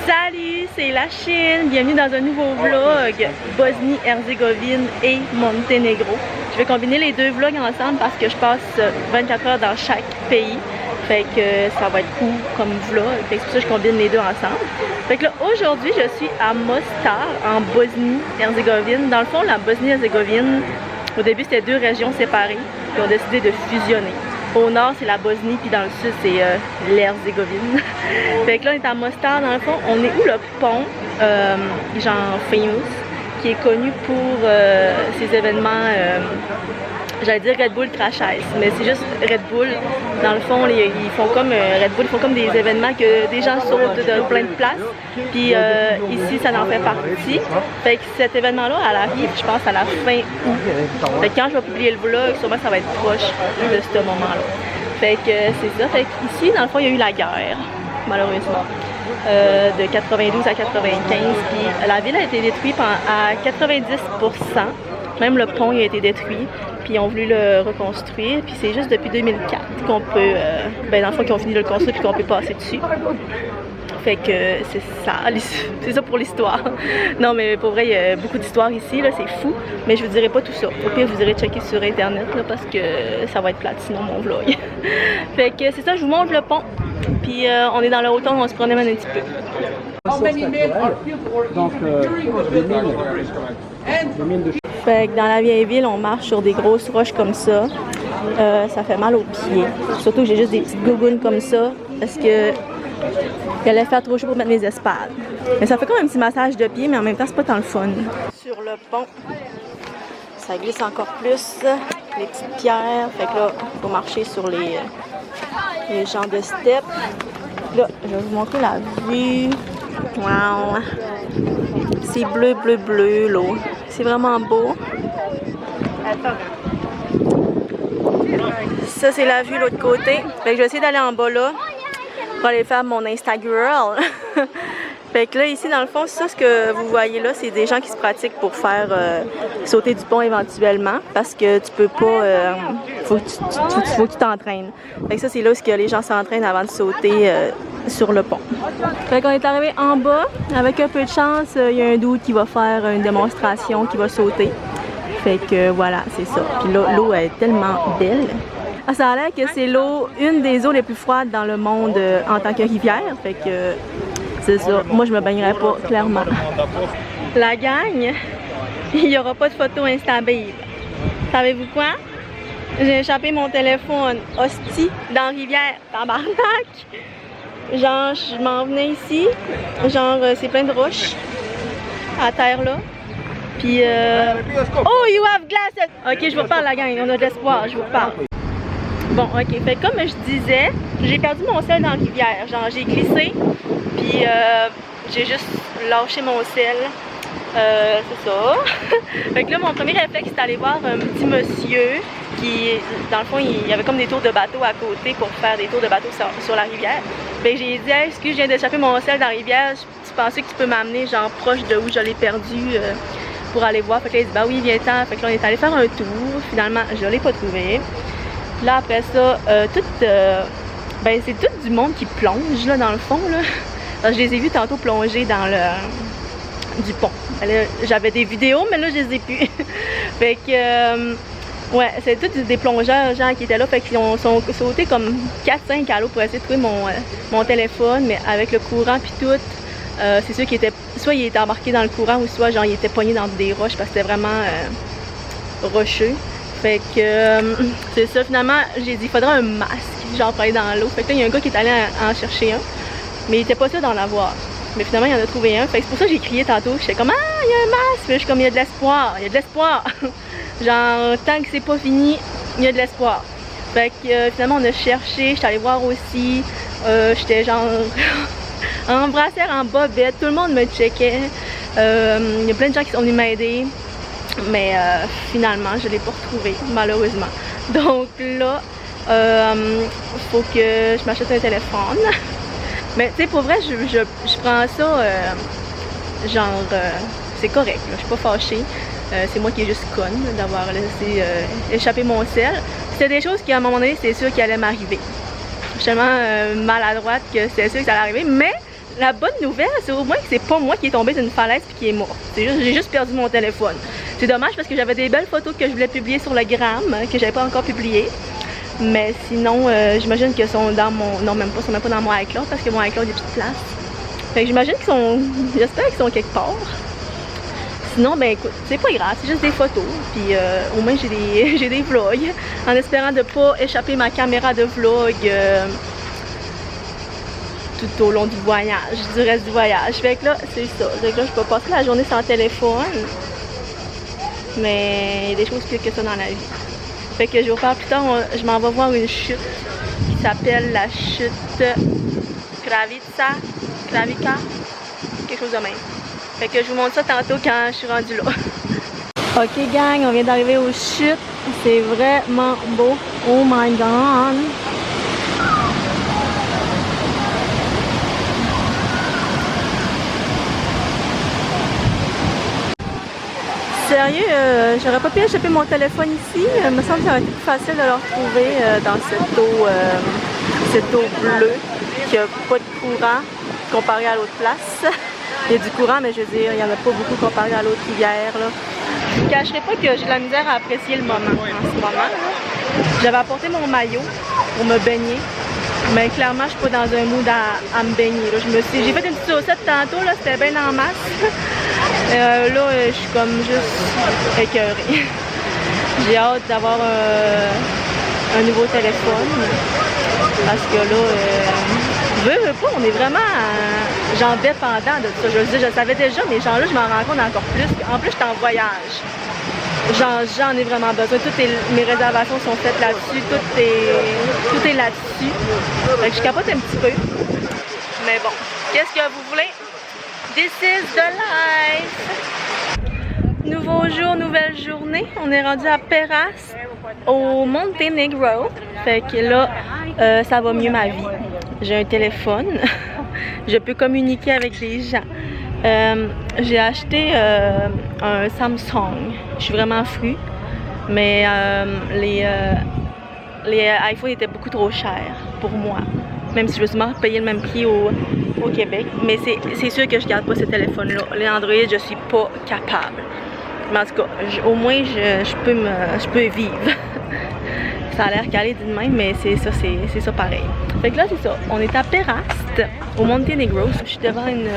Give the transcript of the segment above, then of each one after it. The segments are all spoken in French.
Salut, c'est la Chine. Bienvenue dans un nouveau vlog Bosnie-Herzégovine et Monténégro. Je vais combiner les deux vlogs ensemble parce que je passe 24 heures dans chaque pays. Fait que ça va être cool comme vlog. Fait que c'est pour ça que je combine les deux ensemble. Fait que là, aujourd'hui, je suis à Mostar, en Bosnie-Herzégovine. Dans le fond, la Bosnie-Herzégovine, au début, c'était deux régions séparées. Puis on a décidé de fusionner. Au nord, c'est la Bosnie, puis dans le sud, c'est l'Herzégovine. Fait que là, on est à Mostar, dans le fond. On est où le pont, genre famous, qui est connu pour ses événements, j'allais dire Red Bull Crash Ice, mais c'est juste Red Bull. Dans le fond, ils font comme Red Bull, ils font comme des événements que des gens sautent de plein de places. Puis ici, ça en fait partie. Fait que cet événement-là, elle arrive, je pense, à la fin août. Fait que quand je vais publier le vlog, sûrement ça va être proche de ce moment-là. Fait que c'est ça. Fait que ici, dans le fond, il y a eu la guerre, malheureusement, de 92 à 95. Puis la ville a été détruite à 90%. Même le pont il a été détruit. Puis ils ont voulu le reconstruire. Puis c'est juste depuis 2004 qu'on peut, dans le fond, qu'ils ont fini de le construire puis qu'on peut passer dessus. Fait que c'est ça pour l'histoire. Non mais pour vrai, il y a beaucoup d'histoires ici, là, c'est fou. Mais je vous dirai pas tout ça. Au pire, vous irez checker sur internet là, parce que ça va être plate sinon mon vlog. Fait que c'est ça, je vous montre le pont. Puis on est dans le haut-ton, on se promène un petit peu. Donc, fait que dans la vieille ville, on marche sur des grosses roches comme ça. Ça fait mal aux pieds. Surtout que j'ai juste des petites gougounes comme ça parce que il allait faire trop chaud pour mettre mes espades. Mais ça fait comme un petit massage de pied, mais en même temps, c'est pas tant le fun. Sur le pont, ça glisse encore plus. Les petites pierres. Fait que là, il faut marcher sur les champs de steppe. Là, je vais vous montrer la vue. Wow! C'est bleu, bleu, bleu, l'eau. C'est vraiment beau. Ça, c'est la vue de l'autre côté. Fait que je vais essayer d'aller en bas là pour aller faire mon Instagram. Fait que là, ici, dans le fond, ça, ce que vous voyez là, c'est des gens qui se pratiquent pour faire sauter du pont éventuellement parce que tu peux pas... faut que tu t'entraînes. Fait que ça, c'est là où les gens s'entraînent avant de sauter sur le pont. Fait qu'on est arrivé en bas. Avec un peu de chance, il y a un dude qui va faire une démonstration, qui va sauter. Fait que voilà, c'est ça. Puis là, l'eau est tellement belle. Ah, ça a l'air que c'est une des eaux les plus froides dans le monde en tant que rivière. Fait que c'est ça. Moi, je me baignerais pas, clairement. La gang, il n'y aura pas de photo Instababe. Savez-vous quoi? J'ai échappé mon téléphone, hostie, dans la rivière, tabarnak. Genre, je m'en venais ici. Genre, c'est plein de roches à terre là. Puis, oh, you have glasses! Ok, je vous reparle, la gang, on a de l'espoir, je vous reparle. Bon, ok, fait comme je disais, j'ai perdu mon sel dans la rivière. Genre, j'ai glissé, puis j'ai juste lâché mon sel. C'est ça. Fait que là, mon premier réflexe, c'était d'aller voir un petit monsieur qui, dans le fond, il y avait comme des tours de bateau à côté pour faire des tours de bateau sur la rivière. Fait que j'ai dit, hey, excuse, je viens d'échapper mon sel dans la rivière, tu pensais que tu peux m'amener, genre, proche de où je l'ai perdu pour aller voir. Fait que là, il dit, bah oui, viens-t'en. Fait que là, on est allé faire un tour. Finalement, je l'ai pas trouvé. Là, après ça, c'est tout du monde qui plonge, là, dans le fond, là. Alors, je les ai vus tantôt plonger dans du pont. J'avais des vidéos, mais là, je les ai plus. Fait que, ouais, c'est tous des plongeurs, gens qui étaient là. Fait qu'ils ont sauté comme 4-5 à l'eau pour essayer de trouver mon téléphone, mais avec le courant puis tout, c'est sûr qu'il était, soit il était embarqué dans le courant, ou soit, genre, il était pogné dans des roches parce que c'était vraiment rocheux. Fait que, c'est ça, finalement, j'ai dit, il faudrait un masque, genre, pour aller dans l'eau. Fait que là, il y a un gars qui est allé en chercher un, mais il était pas sûr d'en avoir. Mais finalement, il en a trouvé un. Fait que c'est pour ça que j'ai crié tantôt. J'étais comme, ah, il y a un masque! Puis je suis comme, il y a de l'espoir, il y a de l'espoir! Genre, tant que c'est pas fini, il y a de l'espoir. Fait que, finalement, on a cherché, j'étais allée voir aussi. J'étais genre en brassière, en bobette, tout le monde me checkait. Il y a plein de gens qui sont venus m'aider. Mais finalement, je ne l'ai pas retrouvé, malheureusement. Donc là, faut que je m'achète un téléphone. Mais tu sais, pour vrai, je prends ça, c'est correct, là, je suis pas fâchée. C'est moi qui est juste conne d'avoir laissé échapper mon sel. C'était des choses qui, à un moment donné, c'était sûr qu'il allait m'arriver. Je suis tellement maladroite que c'était sûr que ça allait arriver. Mais la bonne nouvelle, c'est au moins que c'est pas moi qui est tombé d'une falaise puis qui est mort. J'ai juste perdu mon téléphone. C'est dommage parce que j'avais des belles photos que je voulais publier sur le gram, que j'avais pas encore publiées. Mais sinon, j'imagine qu'elles sont dans mon... Non, même pas, sont même pas dans mon iCloud parce que mon iCloud est petite place. Fait que j'imagine qu'ils sont... J'espère qu'ils sont quelque part. Sinon, ben écoute, c'est pas grave, c'est juste des photos. Puis au moins j'ai des vlogs. En espérant de pas échapper ma caméra de vlog tout au long du voyage, du reste du voyage. Fait que là, c'est ça. Fait que là, je peux passer la journée sans téléphone. Mais il y a des choses pires que ça dans la vie. Fait que je vais vous parler plus tard, je m'en vais voir une chute qui s'appelle la chute Kravica, quelque chose de même. Fait que je vous montre ça tantôt quand je suis rendue là. Ok gang, on vient d'arriver aux chutes. C'est vraiment beau. Oh my god! Sérieux, j'aurais pas pu échapper mon téléphone ici. Il me semble que ça aurait été plus facile de le retrouver dans cette eau bleue qui n'a pas de courant comparé à l'autre place. Il y a du courant, mais je veux dire, il n'y en a pas beaucoup comparé à l'autre rivière. Là. Je ne vous cacherai pas que j'ai de la misère à apprécier le moment en ce moment. J'avais apporté mon maillot pour me baigner, mais clairement, je suis pas dans un mood à me baigner. J'ai fait une petite saucette tantôt, c'était bien en masse. Là, je suis comme juste écœurée. J'ai hâte d'avoir un nouveau téléphone. Parce que là, veux pas, on est vraiment genre dépendant de ça. Je veux dire, je le savais déjà, mais genre là, je m'en rends compte encore plus. En plus, je suis en voyage. J'en ai vraiment besoin. Mes réservations sont faites là-dessus. Tout est là-dessus. Fait que je capote un petit peu. Mais bon, qu'est-ce que vous voulez? This is the life! Nouveau jour, nouvelle journée. On est rendu à Peras, au Montenegro. Fait que là, ça va mieux ma vie. J'ai un téléphone. Je peux communiquer avec des gens. J'ai acheté un Samsung. Je suis vraiment fru. Mais les iPhones étaient beaucoup trop chers pour moi. Même si je veux sûrement payer le même prix au Québec. Mais c'est sûr que je garde pas ce téléphone-là. Les Android, je suis pas capable. Mais en tout cas, au moins, je peux vivre. Ça a l'air calé d'une même, mais c'est ça pareil. Fait que là, c'est ça. On est à Perast, au Montenegro. Je suis devant une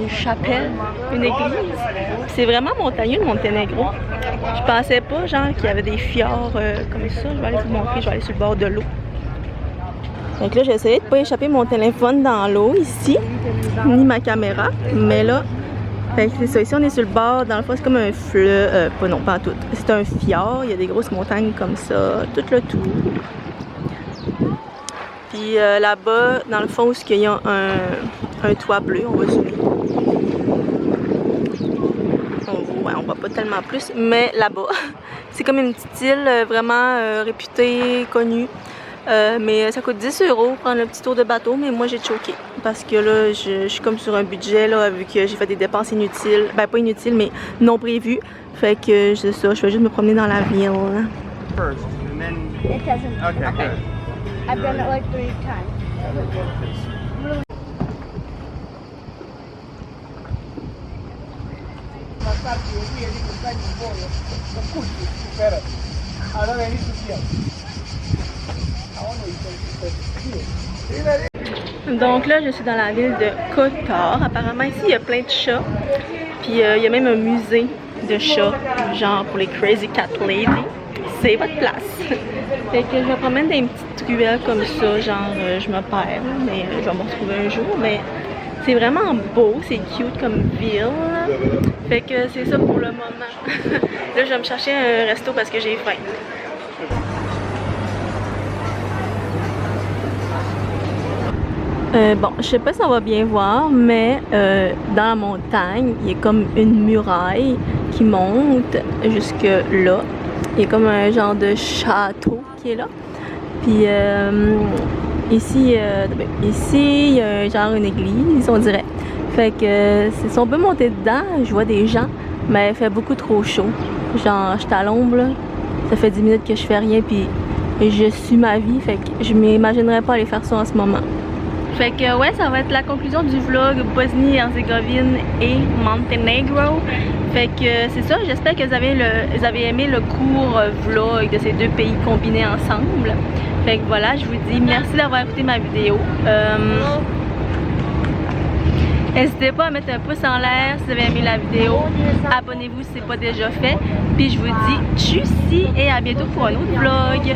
chapelle, une église. C'est vraiment montagneux, le Montenegro. Je pensais pas, genre, qu'il y avait des fjords comme ça. Je vais aller vous montrer, je vais aller sur le bord de l'eau. Donc là, j'ai essayé de ne pas échapper mon téléphone dans l'eau ici, ni ma caméra, mais là, c'est ça. Ici, on est sur le bord, dans le fond, c'est comme un fleuve, pas tout. C'est un fjord, il y a des grosses montagnes comme ça, tout le tour. Puis là-bas, dans le fond, il y a un toit bleu, on va zoomer. On voit pas tellement plus, mais là-bas, c'est comme une petite île vraiment réputée, connue. Mais ça coûte 10 € prendre le petit tour de bateau, mais moi j'ai choqué parce que là je suis comme sur un budget là, vu que j'ai fait des dépenses inutiles, ben pas inutiles mais non prévues. Fait que c'est ça, je vais juste me promener dans la ville. First, and then... It doesn't. Okay. I've done it like 3 times. Donc là, je suis dans la ville de Kotor. Apparemment, ici, il y a plein de chats. Puis, il y a même un musée de chats, genre pour les Crazy Cat Lady. C'est votre place. Fait que je me promène dans une petite ruelle comme ça, genre, je me perds, mais je vais me retrouver un jour. Mais c'est vraiment beau, c'est cute comme ville. Fait que c'est ça pour le moment. Là, je vais me chercher un resto parce que j'ai faim. Bon, je sais pas si on va bien voir, mais dans la montagne, il y a comme une muraille qui monte jusque là. Il y a comme un genre de château qui est là. Puis ici, il y a genre une église, on dirait. Fait que si on peut monter dedans, je vois des gens, mais il fait beaucoup trop chaud. Genre, je suis à l'ombre, là. Ça fait 10 minutes que je fais rien, puis je suis ma vie. Fait que je m'imaginerais pas aller faire ça en ce moment. Fait que ouais, ça va être la conclusion du vlog Bosnie-Herzégovine et Monténégro. Fait que c'est ça, j'espère que vous avez aimé le court vlog de ces deux pays combinés ensemble. Fait que voilà, je vous dis merci d'avoir écouté ma vidéo. N'hésitez pas à mettre un pouce en l'air si vous avez aimé la vidéo. Abonnez-vous si ce n'est pas déjà fait. Puis je vous dis tchuss et à bientôt pour un autre vlog.